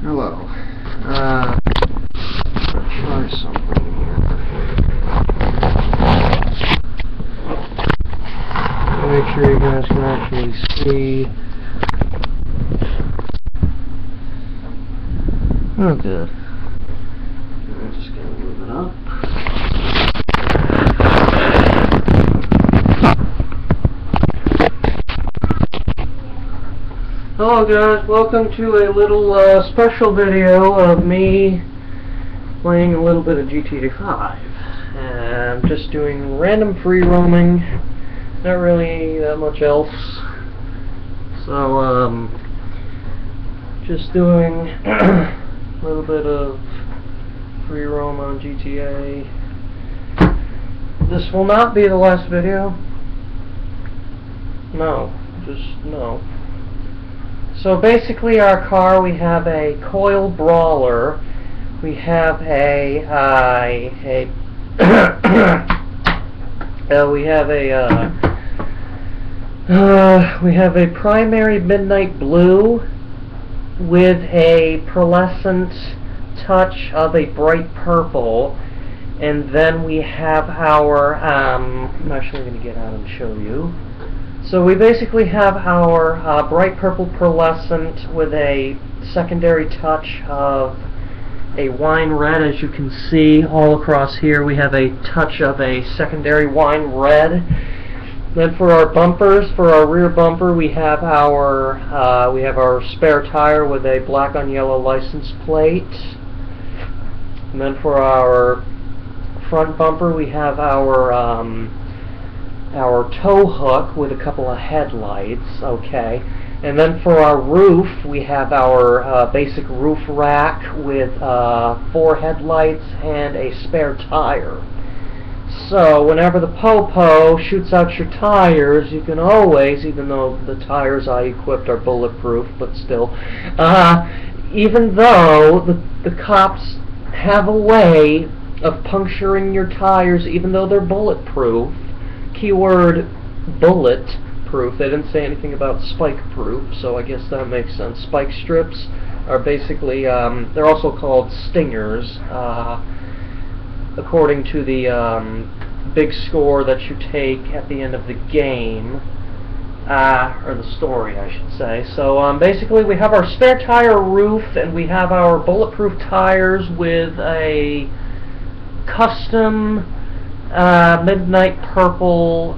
Hello. Let's try something here. Make sure you guys can actually see. Oh, good. I'm just gonna move it up. Hello guys, welcome to a little special video of me playing a little bit of GTA 5. And I'm just doing random free roaming, not really that much else. So, just doing a little bit of free roam on GTA. This will not be the last video. No, just no. So basically our car, we have a Coil Brawler, we have a primary midnight blue with a pearlescent touch of a bright purple, and then we have our, I'm actually going to get out and show you. So we basically have our bright purple pearlescent with a secondary touch of a wine red. As you can see all across here, we have a touch of a secondary wine red. Then for our bumpers, for our rear bumper, we have our spare tire with a black on yellow license plate. And then for our front bumper, we have our tow hook with a couple of headlights, okay. And then for our roof, we have our basic roof rack with 4 headlights and a spare tire. So whenever the Popo shoots out your tires, you can always, even though the tires I equipped are bulletproof, but still, even though the cops have a way of puncturing your tires, even though they're bulletproof, keyword bullet-proof. They didn't say anything about spike-proof, so I guess that makes sense. Spike strips are basically, they're also called stingers, according to the big score that you take at the end of the game, or the story, I should say. So basically we have our spare tire roof, and we have our bulletproof tires with a custom midnight purple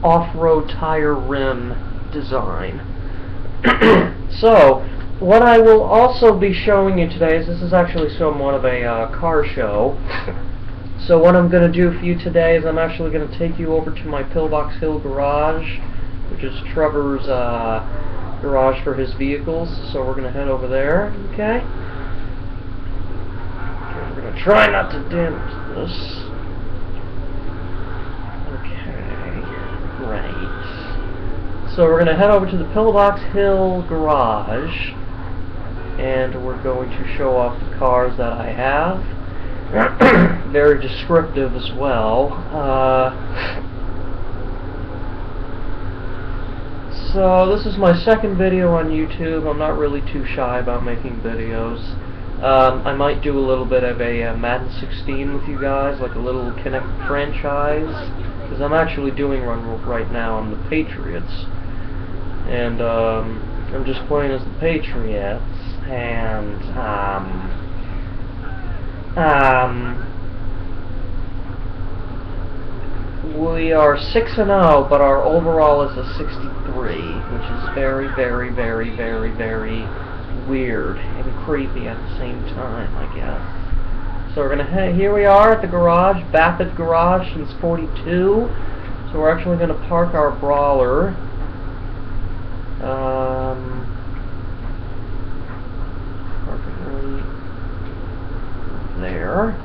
off-road tire rim design. So what I will also be showing you today is, this is actually somewhat of a car show. So what I'm going to do for you today is I'm actually going to take you over to my Pillbox Hill garage, which is Trevor's garage for his vehicles. So we're going to head over there, okay? We're going to try not to damage this. Right. So we're going to head over to the Pillbox Hill garage, and we're going to show off the cars that I have. Very descriptive as well. So this is my second video on YouTube. I'm not really too shy about making videos. I might do a little bit of a Madden 16 with you guys, like a little Kinect franchise, because I'm actually doing one right now on the Patriots, and I'm just playing as the Patriots, and we are 6-0, but our overall is a 63, which is very, very, very, very, very weird and creepy at the same time, I guess. So we're gonna here we are at the garage, Baffert Garage since '42. So we're actually gonna park our Brawler. Parking right there.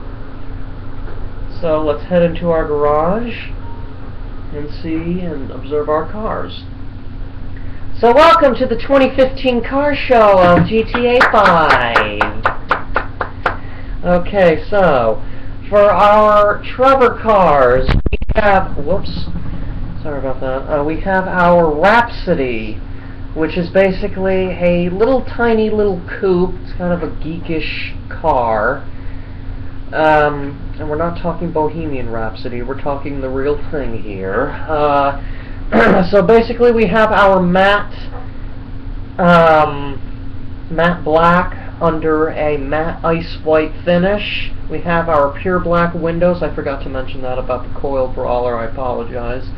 So let's head into our garage and see and observe our cars. So welcome to the 2015 car show of GTA 5. Okay, so for our Trevor cars, we have, whoops, sorry about that, we have our Rhapsody, which is basically a little tiny little coupe. It's kind of a geekish car. And we're not talking Bohemian Rhapsody, we're talking the real thing here. So basically we have our matte black under a matte ice white finish. We have our pure black windows. I forgot to mention that about the coil brawler, I apologize.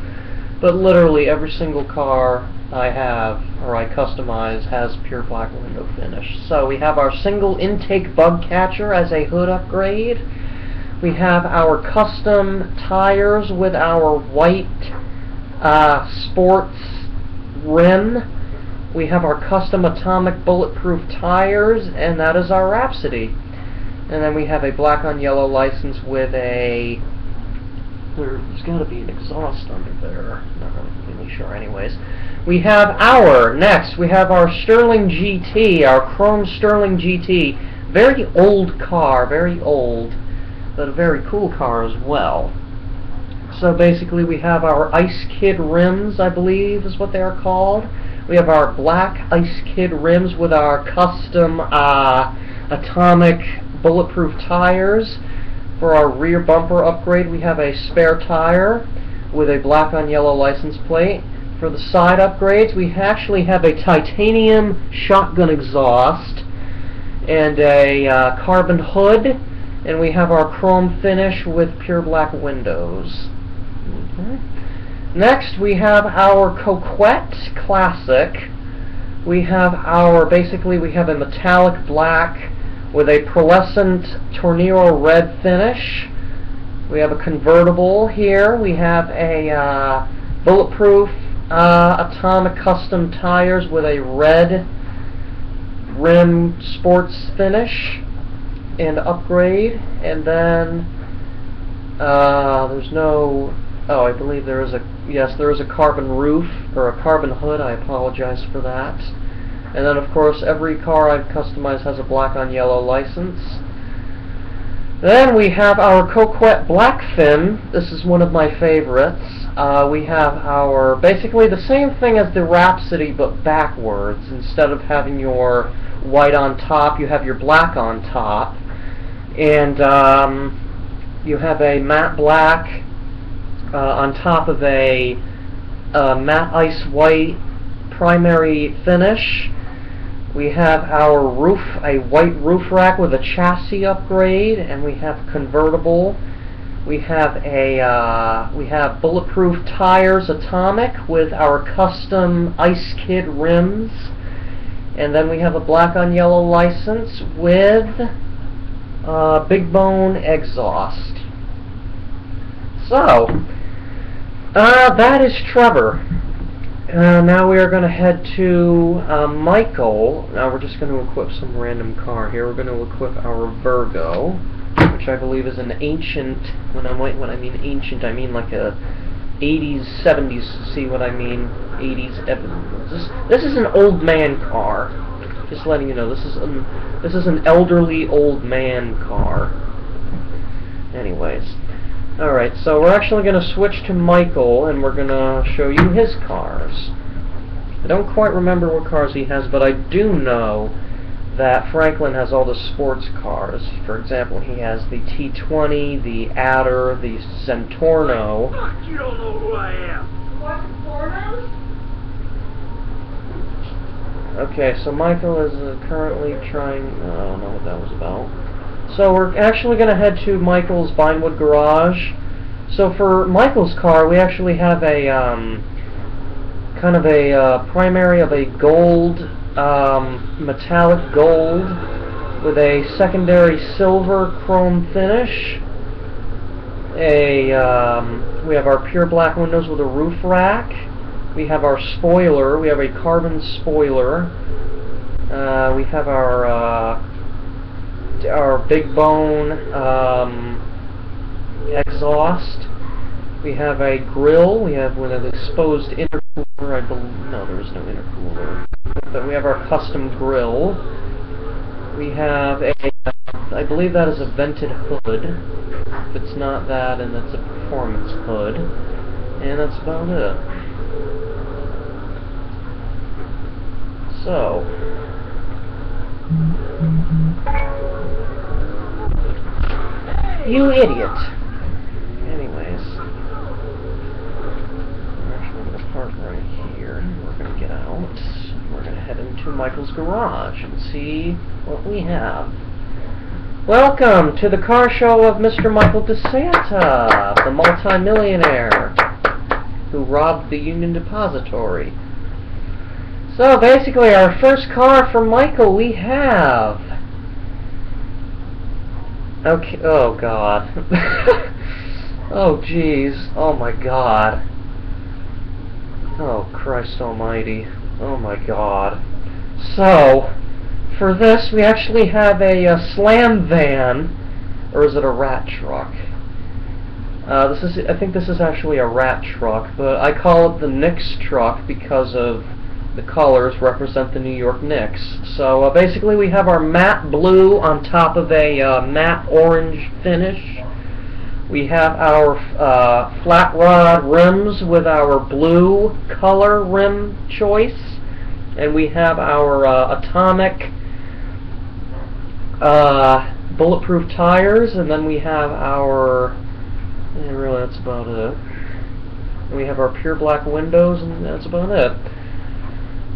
But literally every single car I have, or I customize, has pure black window finish. So we have our single intake bug catcher as a hood upgrade. We have our custom tires with our white sports rim. We have our custom atomic bulletproof tires, and that is our Rhapsody. And then we have a black on yellow license with a... There's got to be an exhaust under there. Not really sure anyways. We have our, next, we have our Sterling GT, our chrome Sterling GT. Very old car, very old, but a very cool car as well. So basically we have our Ice Kid rims, I believe is what they are called. We have our black Ice Kid rims with our custom atomic bulletproof tires. For our rear bumper upgrade, we have a spare tire with a black on yellow license plate. For the side upgrades, we actually have a titanium shotgun exhaust and a carbon hood, and we have our chrome finish with pure black windows. Okay. Next, we have our Coquette Classic. We have our, basically we have a metallic black with a pearlescent tornado red finish. We have a convertible here. We have a bulletproof atomic custom tires with a red rim sports finish and upgrade. And then there's no... Oh, I believe there is a... Yes, there is a carbon roof, or a carbon hood. I apologize for that. And then, of course, every car I've customized has a black on yellow license. Then we have our Coquette Blackfin. This is one of my favorites. We have our... Basically the same thing as the Rhapsody, but backwards. Instead of having your white on top, you have your black on top. And you have a matte black on top of a matte ice white primary finish. We have our roof, a white roof rack with a chassis upgrade, and we have convertible. We have bulletproof tires atomic with our custom Ice Kid rims, and then we have a black on yellow license with Big Bone exhaust. So that is Trevor. Now we are going to head to Michael. Now we're just going to equip some random car here. We're going to equip our Virgo, which I believe is an ancient. When I mean ancient, I mean like a 80s, 70s. See what I mean? 80s. This is an old man car. Just letting you know, this is an elderly old man car. Anyways. Alright, so we're actually going to switch to Michael, and we're going to show you his cars. I don't quite remember what cars he has, but I do know that Franklin has all the sports cars. For example, he has the T20, the Adder, the Zentorno. Fuck, you don't know who I am. What, Okay, so Michael is currently trying... I don't know what that was about. So we're actually going to head to Michael's Vinewood Garage. So for Michael's car, we actually have a kind of a primary of a gold, metallic gold, with a secondary silver chrome finish. We have our pure black windows with a roof rack. We have our spoiler. We have a carbon spoiler. We have our Big Bone exhaust. We have a grill. We have with an exposed intercooler. I believe no, there is no intercooler. But we have our custom grill. We have a, I believe that is a vented hood. If it's not that, and it's a performance hood. And that's about it. So, you idiot. Anyways, we're actually going to park right here. We're going to get out. We're going to head into Michael's garage and see what we have. Welcome to the car show of Mr. Michael DeSanta, the multi-millionaire who robbed the Union Depository. So basically, our first car for Michael we have... Okay, oh god. Oh jeez, oh my god. Oh Christ almighty, oh my god. So, for this we actually have a slam van, or is it a rat truck? I think this is actually a rat truck, but I call it the Knicks truck because of the colors represent the New York Knicks. So basically we have our matte blue on top of a matte orange finish. We have our flat rod rims with our blue color rim choice. And we have our atomic bulletproof tires, and then we have our... really, that's about it. And we have our pure black windows, and that's about it.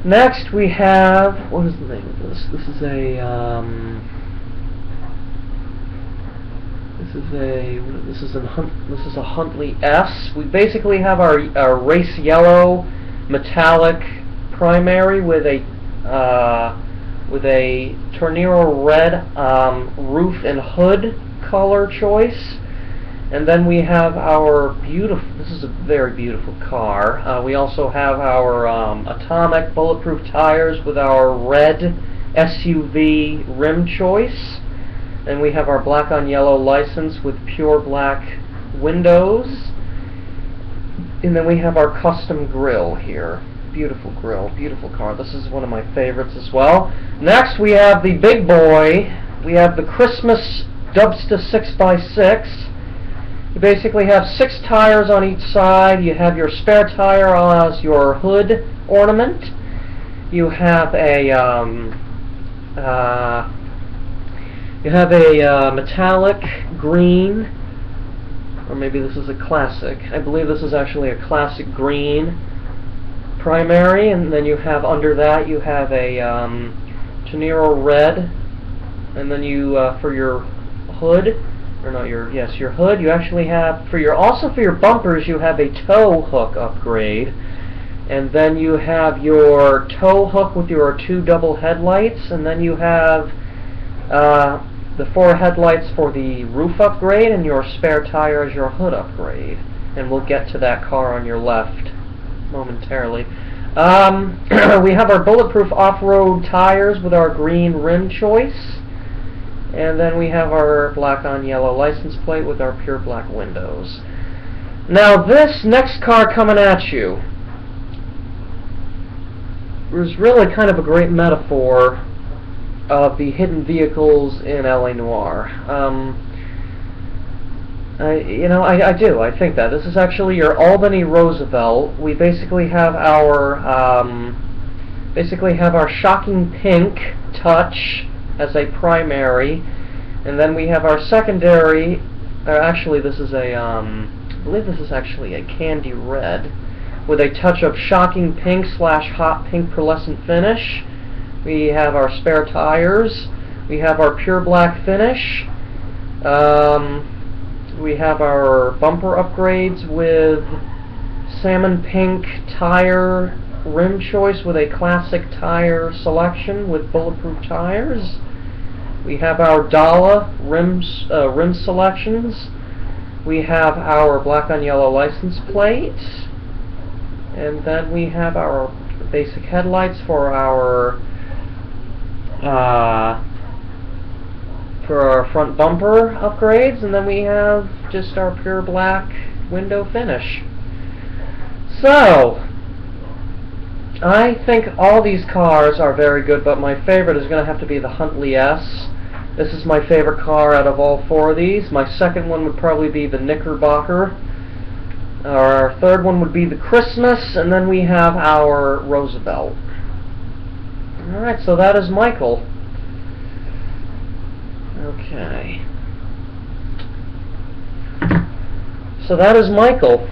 Next, we have... what is the name of this? This is a Huntley S. We basically have our race yellow metallic primary with a Tornado red roof and hood color choice. And then we have our beautiful, this is a very beautiful car. We also have our atomic bulletproof tires with our red SUV rim choice. And we have our black on yellow license with pure black windows. And then we have our custom grille here. Beautiful grille, beautiful car. This is one of my favorites as well. Next we have the big boy. We have the Christmas Dubsta 6x6. You basically have 6 tires on each side. You have your spare tire as your hood ornament. You have a metallic green, or maybe this is a classic. I believe this is actually a classic green primary, and then you have under that you have a Tornado red, and then you for your hood. Or not your, yes, your hood, you actually have, also for your bumpers, you have a tow hook upgrade. And then you have your tow hook with your 2 double headlights, and then you have the 4 headlights for the roof upgrade, and your spare tire as your hood upgrade. And we'll get to that car on your left momentarily. We have our bulletproof off-road tires with our green rim choice. And then we have our black on yellow license plate with our pure black windows. Now this next car coming at you is really kind of a great metaphor of the hidden vehicles in LA Noire. I do. I think that. This is actually your Albany Roosevelt. We basically have our shocking pink touch as a primary, and then we have our secondary. Actually, this is a I believe this is actually a candy red with a touch of shocking pink / hot pink pearlescent finish. We have our spare tires. We have our pure black finish. We have our bumper upgrades with salmon pink tire rim choice with a classic tire selection with bulletproof tires. We have our Dala rim selections. We have our black on yellow license plate. And then we have our basic headlights for our front bumper upgrades, and then we have just our pure black window finish. So, I think all these cars are very good, but my favorite is going to have to be the Huntley S. This is my favorite car out of all 4 of these. My second one would probably be the Knickerbocker. Our third one would be the Christmas, and then we have our Roosevelt. Alright, so that is Michael. Okay. So that is Michael.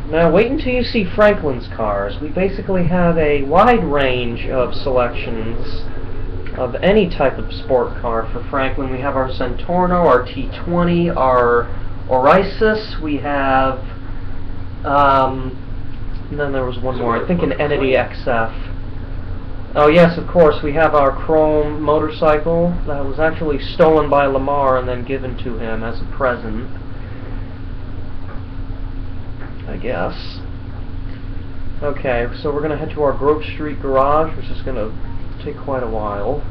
Now wait until you see Franklin's cars. We basically have a wide range of selections of any type of sport car for Franklin. We have our Zentorno, our T20, our Orisis, we have, and then there was one more, I think an Entity XF. Oh yes, of course, we have our Chrome motorcycle that was actually stolen by Lamar and then given to him as a present, I guess. Okay, so we're going to head to our Grove Street garage, which is going to take quite a while.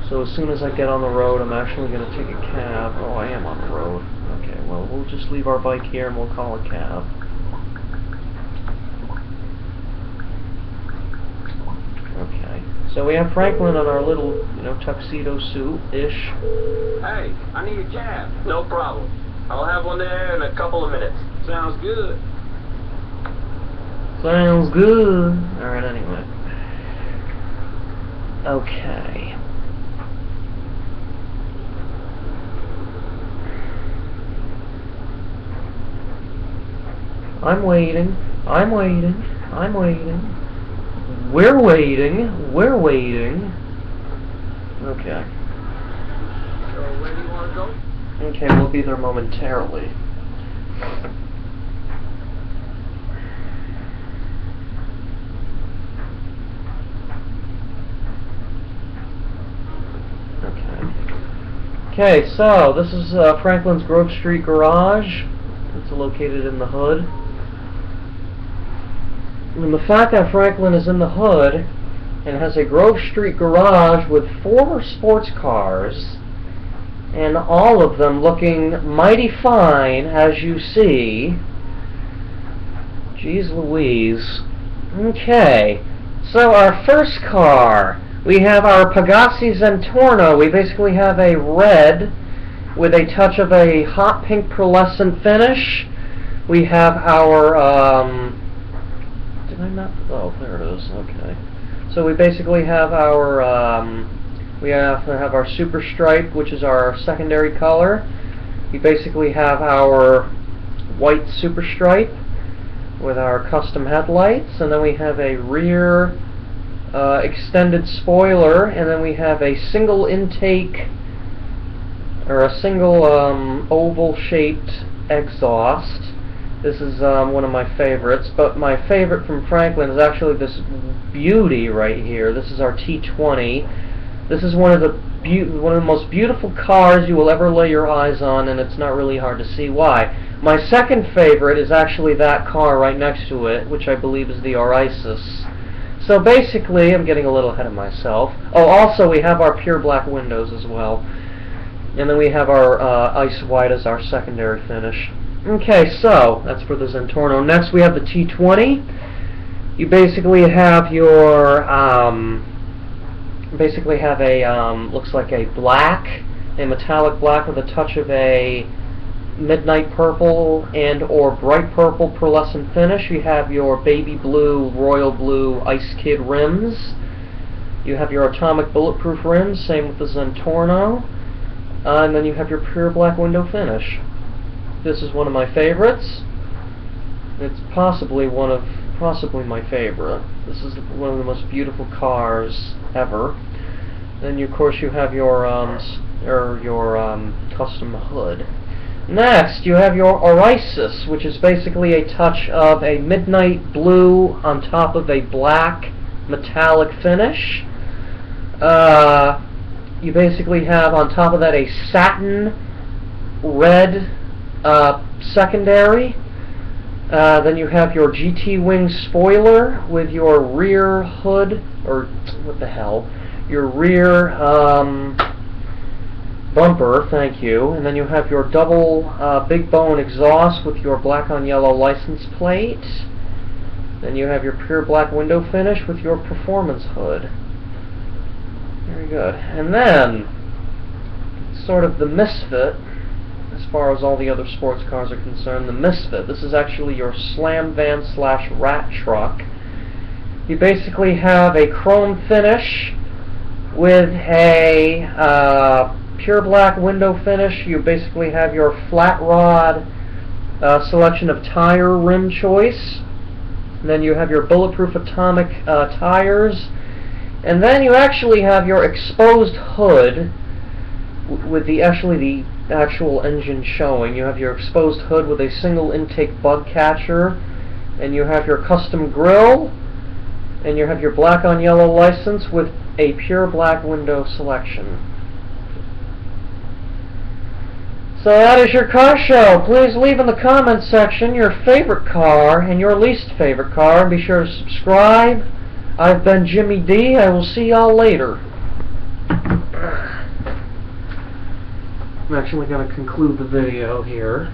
So as soon as I get on the road, I'm actually going to take a cab. Oh, I am on the road. Okay, well, we'll just leave our bike here and we'll call a cab. Okay, so we have Franklin in our little, tuxedo suit-ish. Hey, I need a cab. No problem. I'll have one there in a couple of minutes. Sounds good. Sounds good. Alright, anyway. Okay. I'm waiting. I'm waiting. I'm waiting. We're waiting. We're waiting. Okay. So where do you want to go? Okay, we'll be there momentarily. Okay, so this is Franklin's Grove Street garage. It's located in the hood. And the fact that Franklin is in the hood and has a Grove Street garage with 4 sports cars, and all of them looking mighty fine, as you see. Jeez Louise. Okay, so our first car, we have our Pegassi Zentorno. We basically have a red with a touch of a hot pink pearlescent finish. We have our, did I not? Oh, there it is. Okay. So we basically have our, we have our Super Stripe, which is our secondary color. We basically have our white Super Stripe with our custom headlights, and then we have a rear extended spoiler, and then we have a single intake, or a single oval shaped exhaust. This is one of my favorites, but my favorite from Franklin is actually this beauty right here. This is our T20. This is one of the most beautiful cars you will ever lay your eyes on, and it's not really hard to see why. My second favorite is actually that car right next to it, which I believe is the Orisis. So basically, I'm getting a little ahead of myself. Oh, also we have our pure black windows as well. And then we have our ice white as our secondary finish. Okay, so that's for the Zentorno. Next we have the T20. You basically have your, looks like a black, a metallic black with a touch of a midnight purple and or bright purple pearlescent finish. You have your baby blue, royal blue Ice Kid rims. You have your atomic bulletproof rims, same with the Zentorno. And then you have your pure black window finish. This is one of my favorites. It's possibly my favorite. This is one of the most beautiful cars ever. Then of course you have your custom hood. Next, you have your Orisis, which is basically a touch of a midnight blue on top of a black metallic finish. You basically have on top of that a satin red secondary. Then you have your GT Wing spoiler with your rear hood, or what the hell, your rear bumper, thank you, and then you have your double big bone exhaust with your black on yellow license plate. Then you have your pure black window finish with your performance hood. Very good. And then, sort of the misfit, as far as all the other sports cars are concerned, the misfit. This is actually your slam van slash rat truck. You basically have a chrome finish with a pure black window finish. You basically have your flat rod selection of tire rim choice. And then you have your bulletproof atomic tires. And then you actually have your exposed hood with the actual engine showing. You have your exposed hood with a single intake bug catcher, and you have your custom grille, and you have your black on yellow license with a pure black window selection. So that is your car show. Please leave in the comments section your favorite car and your least favorite car, and be sure to subscribe. I've been Jimmy D. I will see y'all later. I'm actually going to conclude the video here.